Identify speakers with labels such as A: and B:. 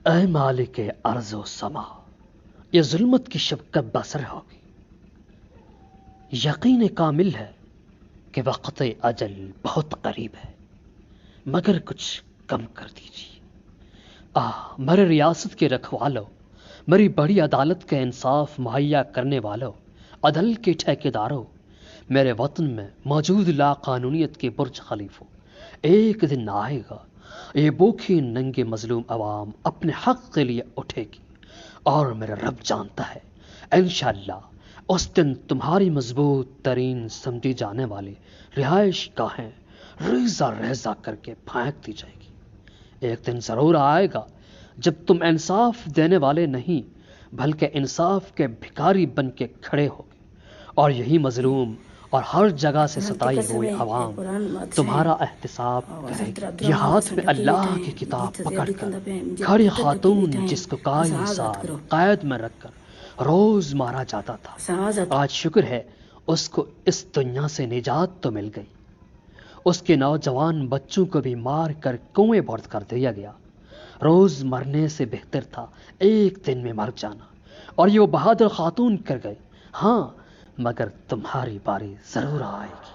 A: اے مالک ارض و سما، یہ ظلمت کی شب کب بسر ہوگی؟ یقین کامل ہے کہ وقت اجل بہت قریب ہے، مگر کچھ کم کر دیجیے۔ میرے ریاست کے رکھوالو، میری بڑی عدالت کے انصاف مہیا کرنے والوں، عدل کے ٹھیکیداروں، میرے وطن میں موجود لا قانونیت کے برج خلیفوں، ایک دن آئے گا یہ بوکھی ننگے مظلوم عوام اپنے حق کے لیے اٹھے گی، اور میرا رب جانتا ہے انشاءاللہ اس دن تمہاری مضبوط ترین سمجھی جانے والی رہائش گاہیں ریزہ ریزہ کر کے پھینک دی جائے گی۔ ایک دن ضرور آئے گا جب تم انصاف دینے والے نہیں بلکہ انصاف کے بھکاری بن کے کھڑے ہوگے، اور یہی مظلوم اور ہر جگہ سے ستائی ہوئی عوام تمہارا احتساب کرے گی۔ یہ ہاتھ میں اللہ کی کتاب پکڑ کر کھڑی خاتون جس کو کئی سال قید میں رکھ کر روز مارا جاتا تھا، آج شکر ہے اس کو اس دنیا سے نجات تو مل گئی۔ اس کے نوجوان بچوں کو بھی مار کر کنویں برد کر دیا گیا۔ روز مرنے سے بہتر تھا ایک دن میں مر جانا، اور یہ وہ بہادر خاتون کر گئی۔ ہاں، مگر تمہاری باری ضرور آئے گی۔